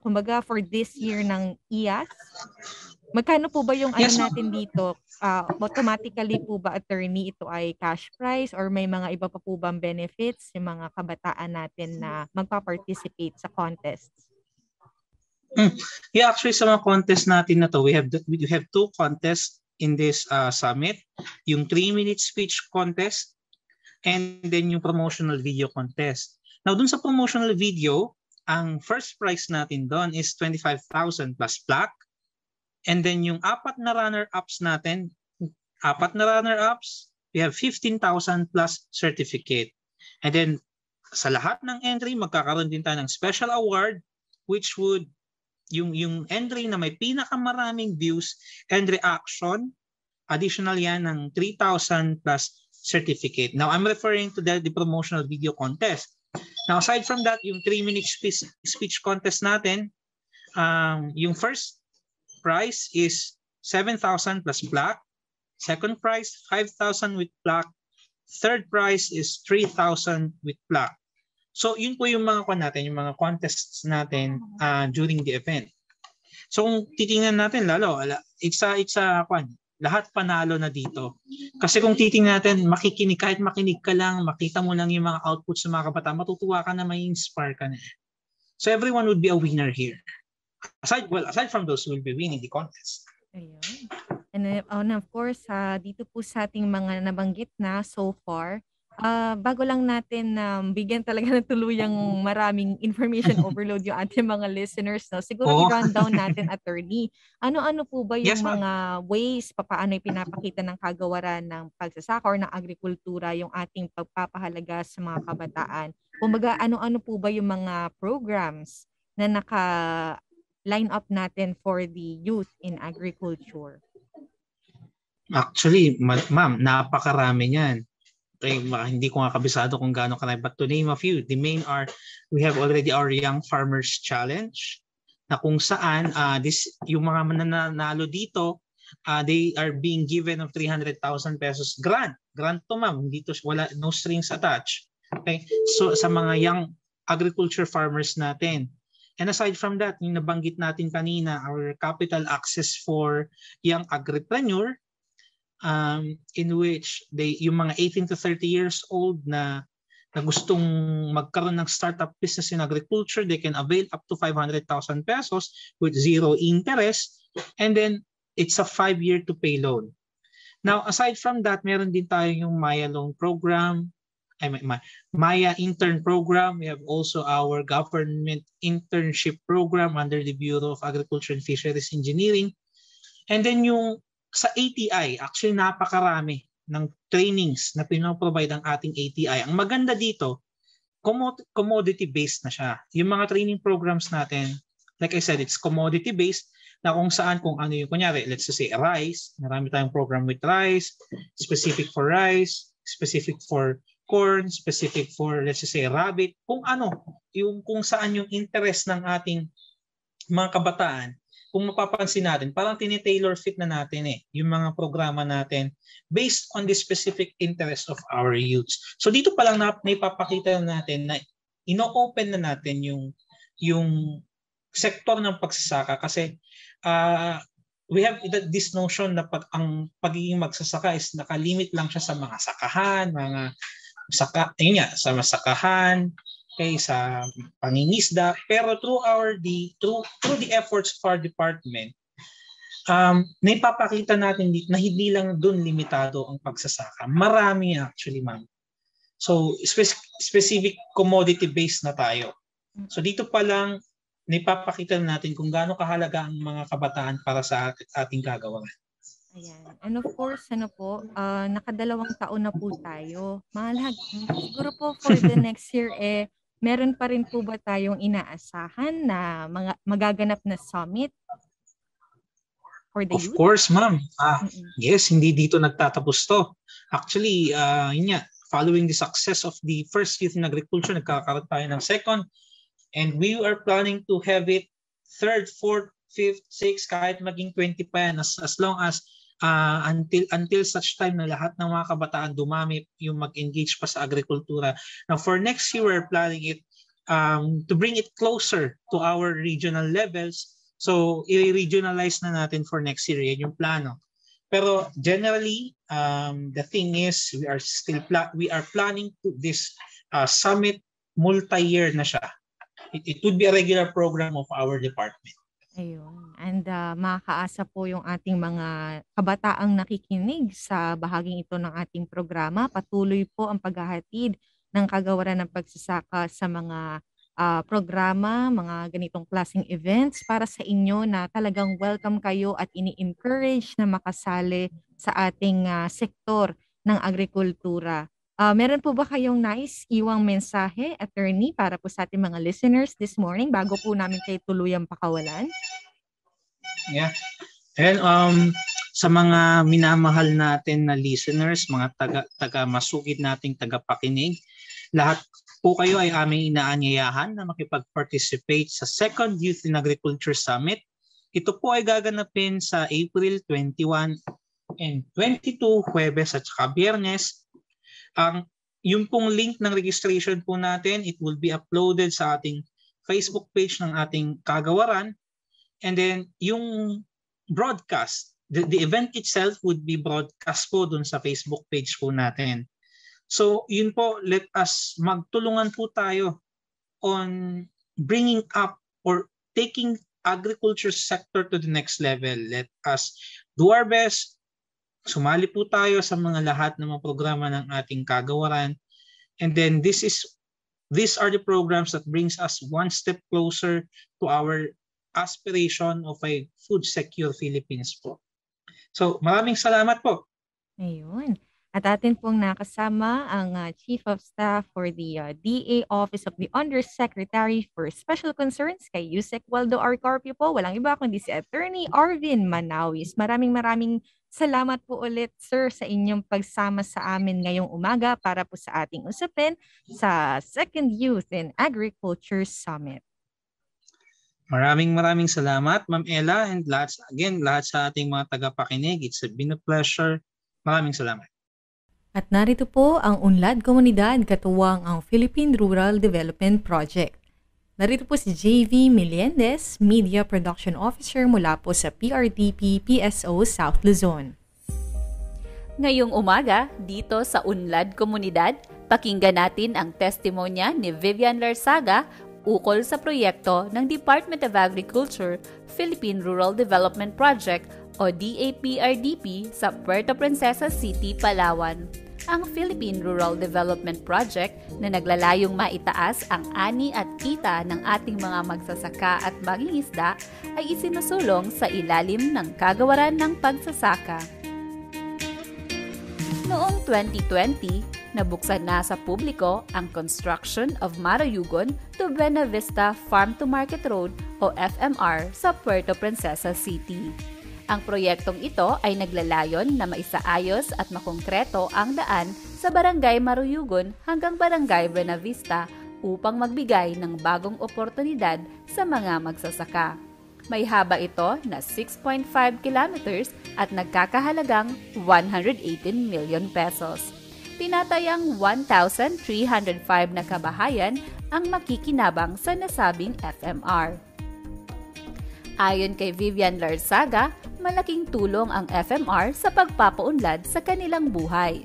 kumbaga, for this year ng IAS? Magkano po ba yung natin dito? Automatically po ba, attorney, ito ay cash prize or may mga iba pa po bang benefits yung mga kabataan natin na magpa-participate sa contests? Yeah, actually sa mga contest natin na to, we have two contests in this summit, yung 3-minute speech contest and then yung promotional video contest. Now, dun sa promotional video, ang first prize natin doon is 25,000 plus plaque. And then yung 4 na runner-ups natin, we have 15,000 plus certificate. And then sa lahat ng entry, magkakaroon din tayo ng special award which would yung entry na may pinakamaraming views and reaction, additional yan ng 3,000 plus certificate. Now, I'm referring to the promotional video contest. Now, aside from that, yung 3-minute speech contest natin, yung first prize is 7,000 plus plaque. Second prize, 5,000 with plaque. Third prize is 3,000 with plaque. So, yun po yung mga yung mga contests natin during the event. So, kung titingnan natin lalo, it's a Lahat panalo na dito. Kasi kung titingnan natin, kahit makinig ka lang, makita mo lang yung mga outputs ng mga kabataan, matutuwa ka na, may inspire ka na. So everyone would be a winner here. Aside from those who will be winning the contest. Ayun. And of course, dito po sa ating mga nabanggit na so far, bago lang natin bigyan talaga ng tuluyang maraming information overload yung ating mga listeners, no? Siguro i-rundown natin, attorney. Ano-ano po ba yung mga ways paano pinapakita ng kagawaran ng pagsasaka or ng agrikultura yung ating pagpapahalaga sa mga kabataan? Kumbaga, ano-ano po ba yung mga programs na naka-line up natin for the youth in agriculture? Actually, ma'am, napakarami niyan. Hindi ko nga kabisado kung gaano karami, but to name a few, the main are, we have already our Young Farmers Challenge, na kung saan yung mga mananalo dito, they are being given of 300,000 pesos grant to, ma'am. Dito no strings attached. Okay, so sa mga young agriculture farmers natin. And aside from that, yung nabanggit natin kanina, our capital access for young agripreneur, in which yung mga 18 to 30 years old na gustong magkaroon ng startup business in agriculture, they can avail up to 500,000 pesos with zero interest, and then it's a 5-year to pay loan. Now, aside from that, meron din tayo yung Maya loan program, Maya intern program. We have also our government internship program under the Bureau of Agriculture and Fisheries Engineering. And then yung sa ATI, actually napakarami ng trainings na pinoprovide ang ating ATI. Ang maganda dito, commodity-based na siya. Yung mga training programs natin, like I said, it's commodity-based na kung ano yung, kunyari, let's just say rice. Marami tayong program with rice, specific for rice, specific for corn, specific for, let's just say, rabbit. Kung saan yung interest ng ating mga kabataan, kung mapapansin natin, parang tinitailor fit na natin yung mga programa natin based on the specific interest of our youths. So dito pa lang naipapakita natin na ino-open na natin yung sektor ng pagsasaka kasi we have this notion na ang pagiging magsasaka is nakalimit lang siya sa mga sakahan, sa masakahan, okay, sa pangingisda, pero through the efforts of our department, naipapakita natin dito na hindi lang doon limitado ang pagsasaka. Marami actually, ma'am. So specific commodity based na tayo. So dito pa lang naipapakita natin kung gaano kahalaga ang mga kabataan para sa ating kagawaran. Ayan. And of course, nakadalawang taon na po tayo. Siguro po for the next year, meron pa rin po ba tayong inaasahan na magaganap na summit for the youth? Of course, ma'am. Yes, hindi dito nagtatapos to. Actually, following the success of the first Youth in Agriculture, nagkakaroon tayo ng second. And we are planning to have it third, fourth, fifth, sixth, kahit maging 20 pa yan, as long as until such time na lahat ng mga kabataan dumami yung mag-engage pa sa agrikultura. Now for next year, we're planning it to bring it closer to our regional levels. So i-regionalize na natin for next year. Yan yung plano. Pero generally, the thing is we are planning to this summit multi-year na siya. It would be a regular program of our department. Ayun. And makakaasa po yung ating mga kabataang nakikinig sa bahaging ito ng ating programa. Patuloy po ang paghahatid ng kagawaran ng pagsasaka sa mga programa, mga ganitong klaseng events para sa inyo na talagang welcome kayo at ini-encourage na makasali sa ating sektor ng agrikultura. Meron po ba kayong nais iwang mensahe, attorney, para po sa ating mga listeners this morning bago po namin kayo tuluyang pakawalan? Yeah. And sa mga minamahal natin na listeners, mga taga-masugid nating tagapakinig, lahat po kayo ay aming inaanyayahan na makipag-participate sa Second Youth in Agriculture Summit. Ito po ay gaganapin sa April 21 and 22, Huwebes at saka Biyernes. Yung pong link ng registration po natin, it will be uploaded sa ating Facebook page ng ating kagawaran. And then yung broadcast the event itself would be broadcast po dun sa Facebook page po natin. So yun po, let us magtulungan po tayo on bringing up or taking agriculture sector to the next level. Let us do our best. Sumali po tayo sa mga lahat ng mga programa ng ating kagawaran. And then these are the programs that brings us one step closer to our aspiration of a food secure Philippines po. So maraming salamat po. Ayun. At atin pong nakasama ang Chief of Staff for the DA Office of the Undersecretary for Special Concerns kay Yusek Waldo R. Carpio po. Walang iba kundi si Attorney Arvin Manawis. Maraming salamat po ulit, sir, sa inyong pagsama sa amin ngayong umaga para po sa ating usapin sa Second Youth in Agriculture Summit. Maraming salamat, Ma'am Ella, and lahat sa ating mga tagapakinig. It's been a pleasure. Maraming salamat. At narito po ang Unlad Komunidad katuwang ang Philippine Rural Development Project. Narito po si JV Melendez, Media Production Officer mula po sa PRDP PSO South Luzon. Ngayong umaga, dito sa Unlad Komunidad, pakinggan natin ang testimonya ni Vivian Larzaga ukol sa proyekto ng Department of Agriculture Philippine Rural Development Project o DAPRDP sa Puerto Princesa City, Palawan. Ang Philippine Rural Development Project na naglalayong maitaas ang ani at kita ng ating mga magsasaka at mangingisda ay isinusulong sa ilalim ng Kagawaran ng Pagsasaka. Noong 2020, nabuksan na sa publiko ang construction of Marayugon to Buena Vista Farm to Market Road o FMR sa Puerto Princesa City. Ang proyektong ito ay naglalayon na maisaayos at makongkreto ang daan sa Barangay Marayugon hanggang Barangay Buena Vista upang magbigay ng bagong oportunidad sa mga magsasaka. May haba ito na 6.5 kilometers at nagkakahalagang 118 million pesos. Tinatayang 1,305 na kabahayan ang makikinabang sa nasabing FMR. Ayon kay Vivian Larzaga, malaking tulong ang FMR sa pagpapaunlad sa kanilang buhay.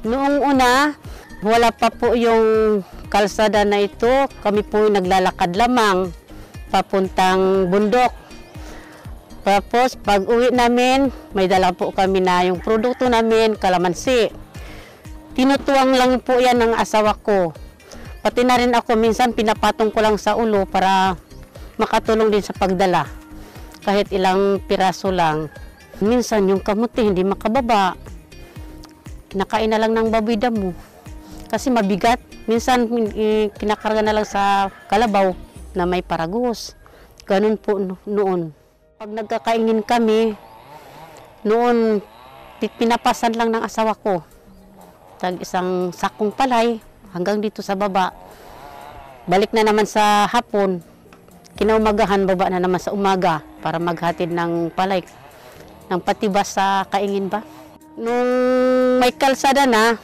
Noong una, wala pa po yung kalsada na ito. Kami po naglalakad lamang papuntang bundok. Tapos pag uwi namin, may dala po kami na yung produkto namin, kalamansi. Tinutuwang lang po yan ng asawa ko. Pati na rin ako, minsan pinapatong ko lang sa ulo para makatulong din sa pagdala. Kahit ilang piraso lang. Minsan yung kamuti hindi makababa. Kinakain na lang ng baboy damo. Kasi mabigat. Minsan kinakarga na lang sa kalabaw na may paragos. Ganun po noon. Pag nagkakaingin kami, noon pinapasan lang ng asawa ko. Tag isang sakong palay hanggang dito sa baba. Balik na naman sa hapon. Kinaumagahan, baba na naman sa umaga para maghatid ng palay, ng patibas sa kaingin ba. Nung may kalsada na,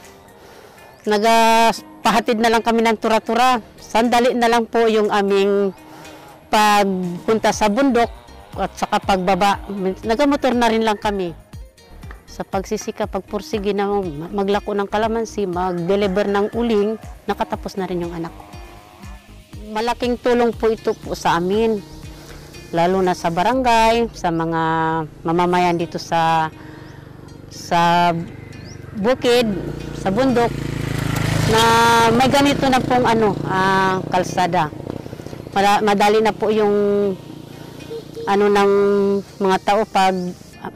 nagapahatid na lang kami ng tura-tura. Sandali na lang po yung aming pagpunta sa bundok at saka pagbaba. Nagamotor na rin lang kami. Sa pagsisika, pagpursige na maglako ng kalamansi, mag-deliver ng uling, nakatapos na rin yung anak ko. Malaking tulong po ito po sa amin, lalo na sa barangay, sa mga mamamayan dito sa bukid, sa bundok, na may ganito na pong kalsada. Madali na po yung ng mga tao pag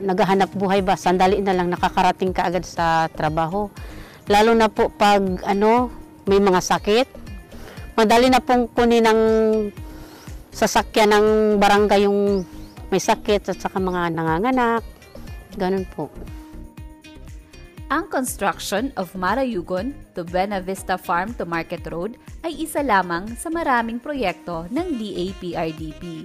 naghahanap buhay ba, sandali na lang nakakarating ka agad sa trabaho. Lalo na po pag may mga sakit. Madali na pong kunin ng sasakyan ng barangay yung may sakit at saka mga nanganganak. Ganun po. Ang construction of Marayugon to Buena Vista Farm to Market Road ay isa lamang sa maraming proyekto ng DAPRDP.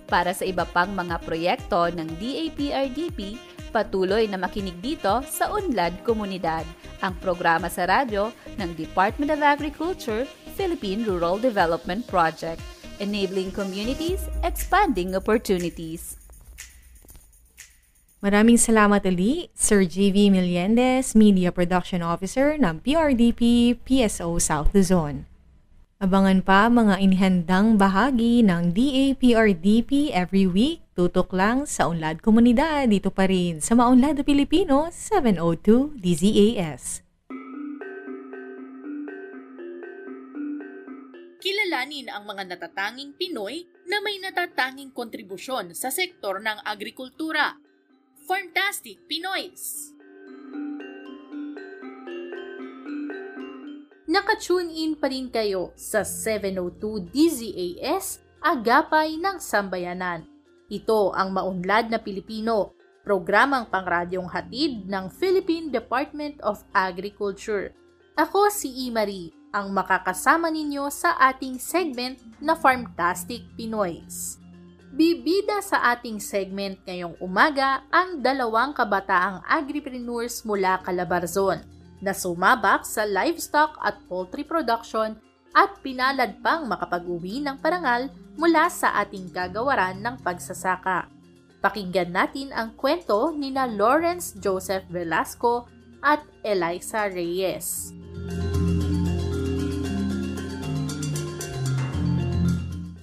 Para sa iba pang mga proyekto ng DAPRDP, patuloy na makinig dito sa Unlad Komunidad, ang programa sa radyo ng Department of Agriculture Philippine Rural Development Project, enabling communities, expanding opportunities. Maraming salamat uli, Sir JV Meliendez, Media Production Officer ng PRDP PSO South Luzon. Abangan pa mga inihandang bahagi ng DAPRDP every week. Tutok lang sa Unlad Komunidad dito pa rin sa Maunlad na Pilipino 702 DZAS. Kilalanin ang mga natatanging Pinoy na may natatanging kontribusyon sa sektor ng agrikultura. Farmtastic Pinoys! Naka-tune in pa rin kayo sa 702 DZAS, Agapay ng Sambayanan. Ito ang Maunlad na Pilipino, programang pangradyong hatid ng Philippine Department of Agriculture. Ako si Imari, ang makakasama ninyo sa ating segment na Farmtastic Pinoys. Bibida sa ating segment ngayong umaga ang 2 kabataang agripreneurs mula Calabarzon na sumabak sa livestock at poultry production at pinalad pang makapag-uwi ng parangal mula sa ating kagawaran ng pagsasaka. Pakinggan natin ang kwento nina Lawrence Joseph Velasco at Eliza Reyes.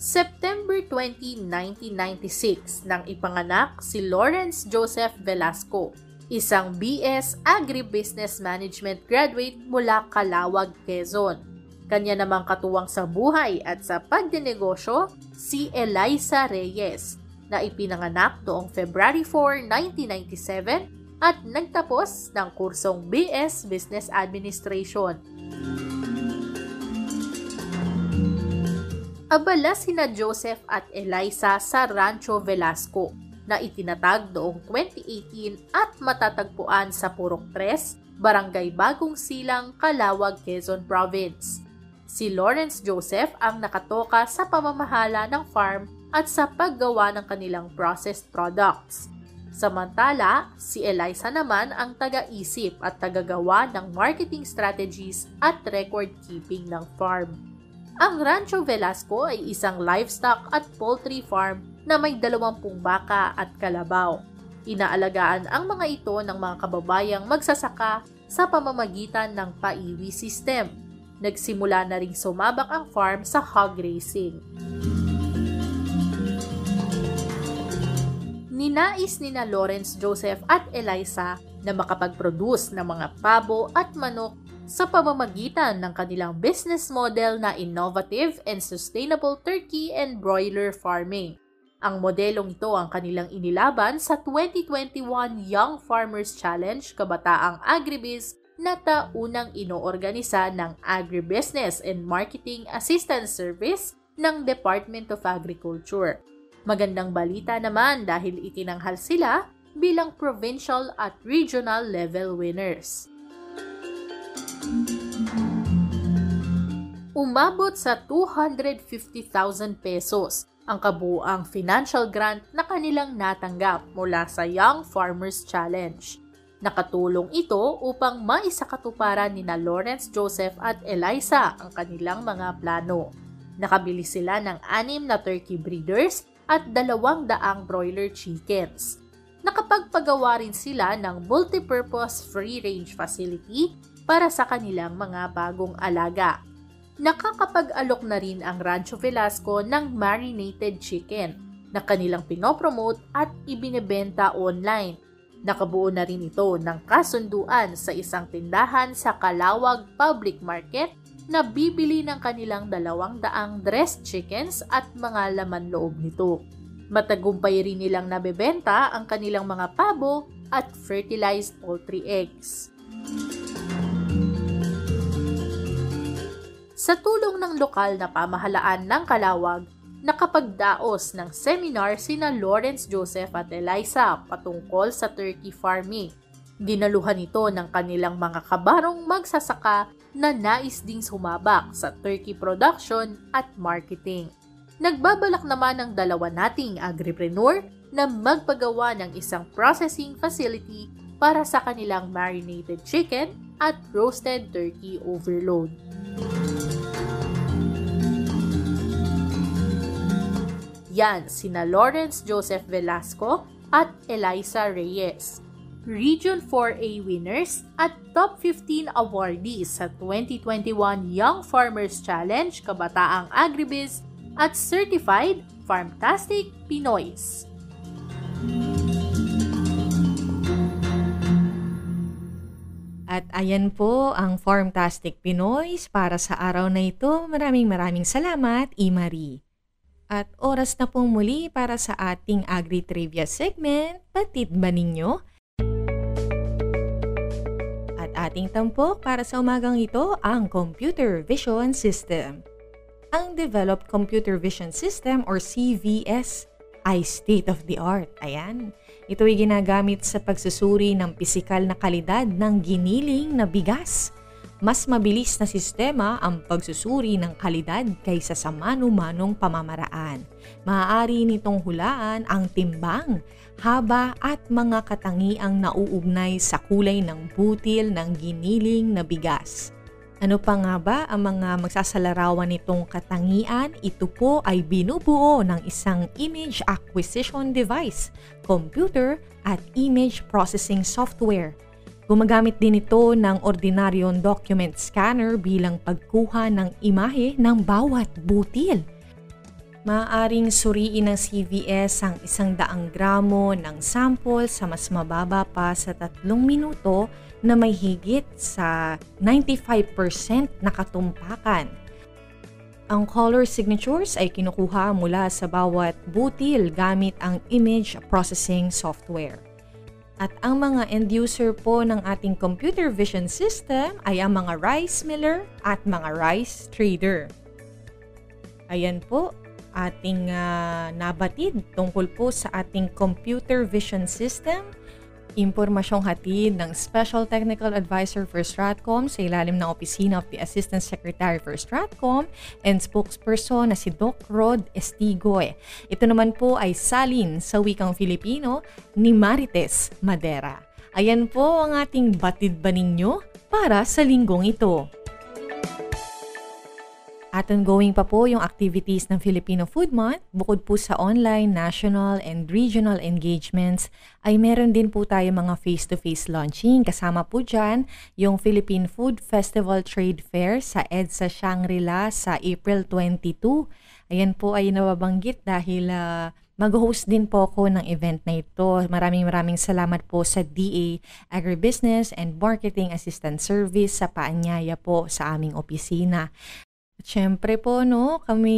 September 20, 1996 nang ipanganak si Lawrence Joseph Velasco, isang BS Agribusiness Management graduate mula Calawag, Quezon. Kanya namang katuwang sa buhay at sa pagdinegosyo si Eliza Reyes na ipinanganak noong February 4, 1997 at nagtapos ng kursong BS Business Administration. Abala sina Joseph at Eliza sa Rancho Velasco na itinatag noong 2018 at matatagpuan sa Purok 3, Barangay Bagong Silang, Calawag, Quezon Province. Si Lawrence Joseph ang nakatoka sa pamamahala ng farm at sa paggawa ng kanilang processed products. Samantala, si Eliza naman ang taga-isip at tagagawa ng marketing strategies at record keeping ng farm. Ang Rancho Velasco ay isang livestock at poultry farm na may 20 baka at kalabaw. Inaalagaan ang mga ito ng mga kababayang magsasaka sa pamamagitan ng paiwi system. Nagsimula na ring sumabak ang farm sa hog racing. Ninais nina Lawrence Joseph at Eliza na makapag-produce ng mga pabo at manok sa pamamagitan ng kanilang business model na innovative and sustainable turkey and broiler farming. Ang modelong ito ang kanilang inilaban sa 2021 Young Farmers Challenge Kabataang Agribiz na taunang inoorganisa ng Agribusiness and Marketing Assistance Service ng Department of Agriculture. Magandang balita naman dahil itinanghal sila bilang provincial at regional level winners. Umabot sa 250,000 pesos ang kabuuang financial grant na kanilang natanggap mula sa Young Farmers Challenge. Nakatulong ito upang maisakatuparan nina Lawrence Joseph at Eliza ang kanilang mga plano. Nakabili sila ng 6 na turkey breeders at 200 broiler chickens. Nakapagpagawa rin sila ng multipurpose free-range facility para sa kanilang mga bagong alaga. Nakakapag-alok na rin ang Rancho Velasco ng marinated chicken na kanilang pinopromote at ibinebenta online. Nakabuo na rin ito ng kasunduan sa isang tindahan sa Calawag Public Market na bibili ng kanilang 200 dressed chickens at mga laman loob nito. Matagumpay rin nilang nabebenta ang kanilang mga pabo at fertilized poultry eggs. Sa tulong ng lokal na pamahalaan ng Calawag, nakapagdaos ng seminar sina Lawrence Joseph at Eliza patungkol sa turkey farming. Dinaluhan ito ng kanilang mga kabarong magsasaka na nais ding sumabak sa turkey production at marketing. Nagbabalak naman ang dalawa nating agripreneur na magpagawa ng isang processing facility para sa kanilang marinated chicken at roasted turkey overload. Yan sina Lawrence Joseph Velasco at Eliza Reyes. Region 4A winners at top 15 awardees sa 2021 Young Farmers Challenge Kabataang Agribiz at Certified Farmtastic Pinoys. At ayan po ang Farmtastic Pinoys para sa araw na ito. Maraming salamat, Imari. At oras na pong muli para sa ating Agri-Trivia segment, Batid ba ninyo? At ating tampok para sa umagang ito ang Computer Vision System. Ang Developed Computer Vision System or CVS ay state-of-the-art. Ayan. Ito ay ginagamit sa pagsusuri ng pisikal na kalidad ng giniling na bigas. Mas mabilis na sistema ang pagsusuri ng kalidad kaysa sa mano-manong pamamaraan. Maaari nitong hulaan ang timbang, haba at mga katangiang nauugnay sa kulay ng butil ng giniling na bigas. Ano pa nga ba ang mga magsasalarawan nitong katangian? Ito po ay binubuo ng isang image acquisition device, computer at image processing software. Gumagamit din ito ng ordinaryong document scanner bilang pagkuha ng imahe ng bawat butil. Maaaring suriin ng CVS ang 100 gramo ng sample sa mas mababa pa sa 3 minuto na may higit sa 95% na katumpakan. Ang color signatures ay kinukuha mula sa bawat butil gamit ang image processing software. At ang mga end user po ng ating computer vision system ay ang mga rice miller at mga rice trader. Ayan po ating nabatid tungkol po sa ating computer vision system. Impormasyong hatid ng Special Technical Advisor for Stratcom sa ilalim ng Opisina of the Assistant Secretary for Stratcom and spokesperson na si Doc Rod Estigoy. Ito naman po ay salin sa wikang Filipino ni Marites Madera. Ayan po ang ating batid ba ninyo para sa linggong ito. At ongoing pa po yung activities ng Filipino Food Month. Bukod po sa online, national, and regional engagements, ay meron din po tayo mga face-to-face launching. Kasama po dyan yung Philippine Food Festival Trade Fair sa EDSA Shangri-La sa April 22. Ayan po ay nababanggit dahil mag-host din po ako ng event na ito. Maraming salamat po sa DA Agribusiness and Marketing Assistant Service sa paanyaya po sa aming opisina. Siyempre po, kami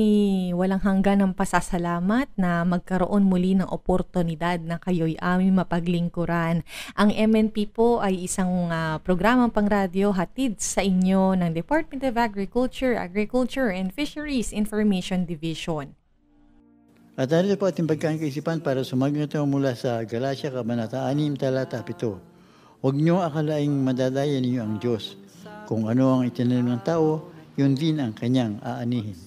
walang hanggan ng pasasalamat na magkaroon muli ng oportunidad na kayo'y aming mapaglingkuran. Ang MNP po ay isang programang pangradyo hatid sa inyo ng Department of Agriculture and Fisheries Information Division. At narito po ating pagkakaisipan para sumagot mula sa Galatia, Kabanata 6, Talata 7. Huwag niyo akalaing madadaya ninyo ang Diyos. Kung ano ang itinanim ng tao, yun din ang kanyang aanihin.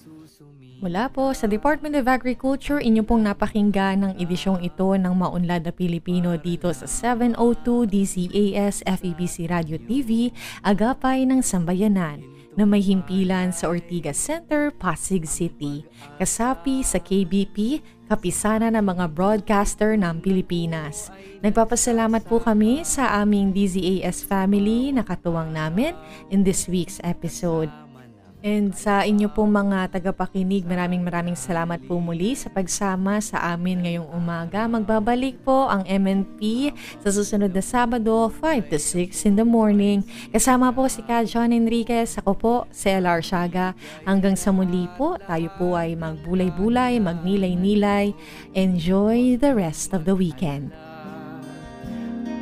Mula po sa Department of Agriculture, inyo pong napakinggan ng edisyong ito ng Maunlad na Pilipino dito sa 702 DZAS FEBC Radio TV, Agapay ng Sambayanan, na may himpilan sa Ortigas Center, Pasig City. Kasapi sa KBP, kapisanan ng mga broadcaster ng Pilipinas. Nagpapasalamat po kami sa aming DZAS family na katuwang namin in this week's episode. And sa inyo pong mga tagapakinig, maraming salamat po muli sa pagsama sa amin ngayong umaga. Magbabalik po ang MNP sa susunod na Sabado, 5 to 6 in the morning. Kasama po si Ka John Enriquez, ako po si LR Siaga. Hanggang sa muli po, tayo po ay magbulay-bulay, magnilay-nilay. Enjoy the rest of the weekend.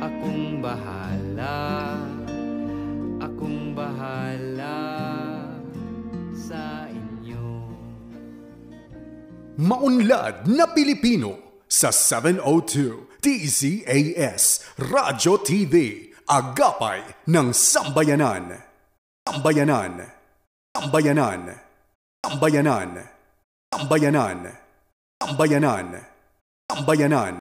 Akong bahala, akong bahala sa inyo. Maunlad na Pilipino sa 702 DZAS Radyo TV, Agapay ng Sambayanan. Sambayanan. Sambayanan. Sambayanan. Sambayanan. Sambayanan. Sambayanan.